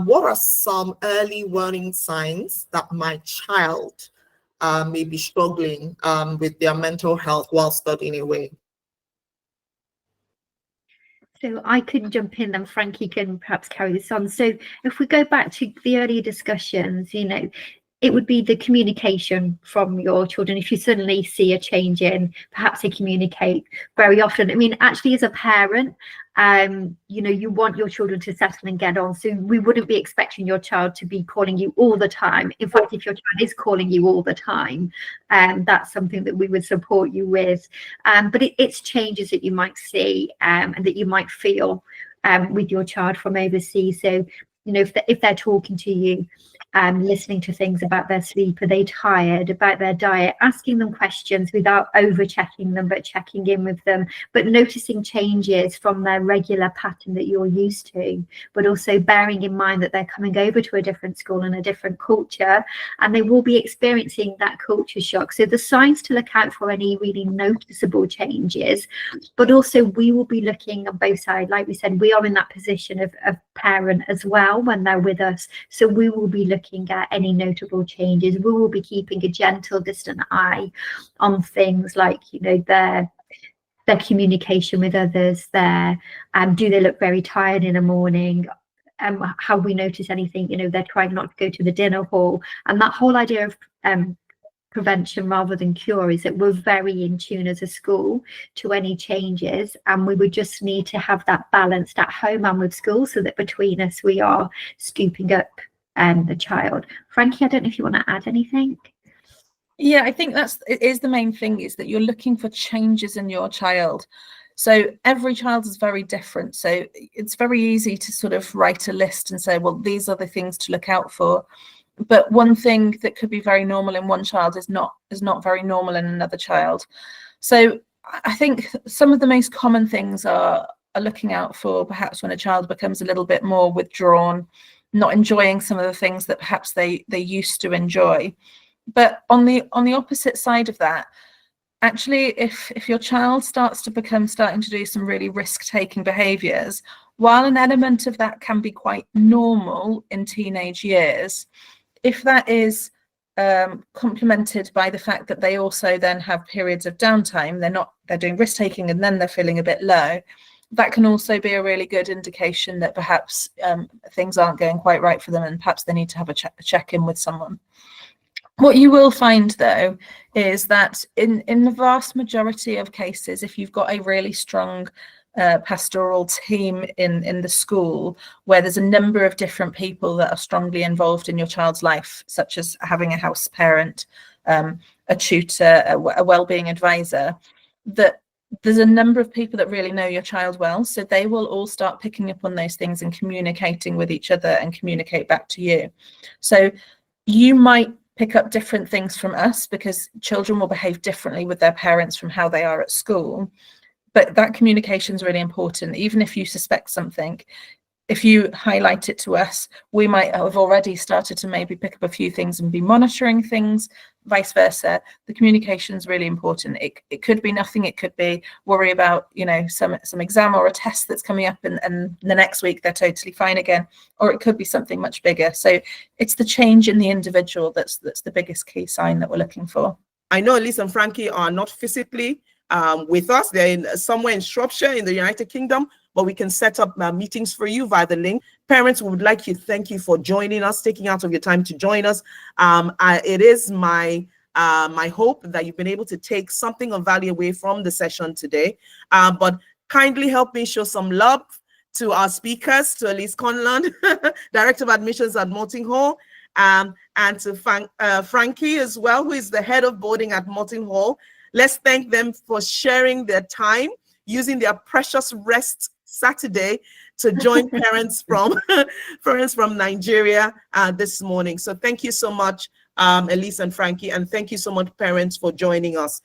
what are some early warning signs that my child may be struggling with their mental health while studying away? So I can jump in and Frankie can perhaps carry this on. So if we go back to the earlier discussions, you know, it would be the communication from your children. If you suddenly see a change in, perhaps they communicate very often. I mean, actually, as a parent, you know, you want your children to settle and get on. So we wouldn't be expecting your child to be calling you all the time. In fact, if your child is calling you all the time, that's something that we would support you with. But it's changes that you might see and that you might feel with your child from overseas. So, you know, if they're talking to you, listening to things about their sleep, are they tired, about their diet, asking them questions without over checking them, but checking in with them, but noticing changes from their regular pattern that you're used to, but also bearing in mind that they're coming over to a different school and a different culture, and they will be experiencing that culture shock. So the signs to look out for any really noticeable changes, but also we will be looking on both sides. Like we said, we are in that position of parent as well when they're with us. So we will be looking at any notable changes. We will be keeping a gentle, distant eye on things like, you know, their communication with others, their do they look very tired in the morning, have we noticed anything, you know, they're trying not to go to the dinner hall. And that whole idea of prevention rather than cure is that we're very in tune as a school to any changes, and we would just need to have that balanced at home and with school, so that between us we are scooping up the child. Frankie, I don't know if you want to add anything. Yeah, I think it is the main thing, is that you're looking for changes in your child. So every child is very different. So it's very easy to sort of write a list and say, well, these are the things to look out for. But one thing that could be very normal in one child is not very normal in another child. So I think some of the most common things are looking out for perhaps when a child becomes a little bit more withdrawn, not enjoying some of the things that perhaps they used to enjoy. But on the opposite side of that, actually, if your child starting to do some really risk-taking behaviours, while an element of that can be quite normal in teenage years, if that is complemented by the fact that they also then have periods of downtime, they're doing risk-taking and then they're feeling a bit low, that can also be a really good indication that perhaps things aren't going quite right for them, and perhaps they need to have a check-in with someone. What you will find, though, is that in the vast majority of cases, if you've got a really strong pastoral team in the school, where there's a number of different people that are strongly involved in your child's life, such as having a house parent, a tutor, a wellbeing advisor, that there's a number of people that really know your child well, so they will all start picking up on those things and communicating with each other and communicate back to you. So you might pick up different things from us, because children will behave differently with their parents from how they are at school. But that communication is really important. Even if you suspect something, if you highlight it to us, we might have already started to maybe pick up a few things and be monitoring things, vice versa. The communication is really important. It could be nothing. It could be worry about, you know, some exam or a test that's coming up, and the next week they're totally fine again. Or it could be something much bigger. So it's the change in the individual that's the biggest key sign that we're looking for. I know Elyse and Franki are not physically with us. They're somewhere in Shropshire in the United Kingdom, but we can set up meetings for you via the link. Parents, we would like to thank you for joining us, taking out of your time to join us. It is my hope that you've been able to take something of value away from the session today. But kindly help me show some love to our speakers, to Elyse Conlon, Director of Admissions at Moreton Hall, and to Franki as well, who is the head of boarding at Moreton Hall. Let's thank them for sharing their time, using their precious rest Saturday to join parents from Nigeria this morning. So thank you so much, Elyse and Franki, and thank you so much, parents, for joining us.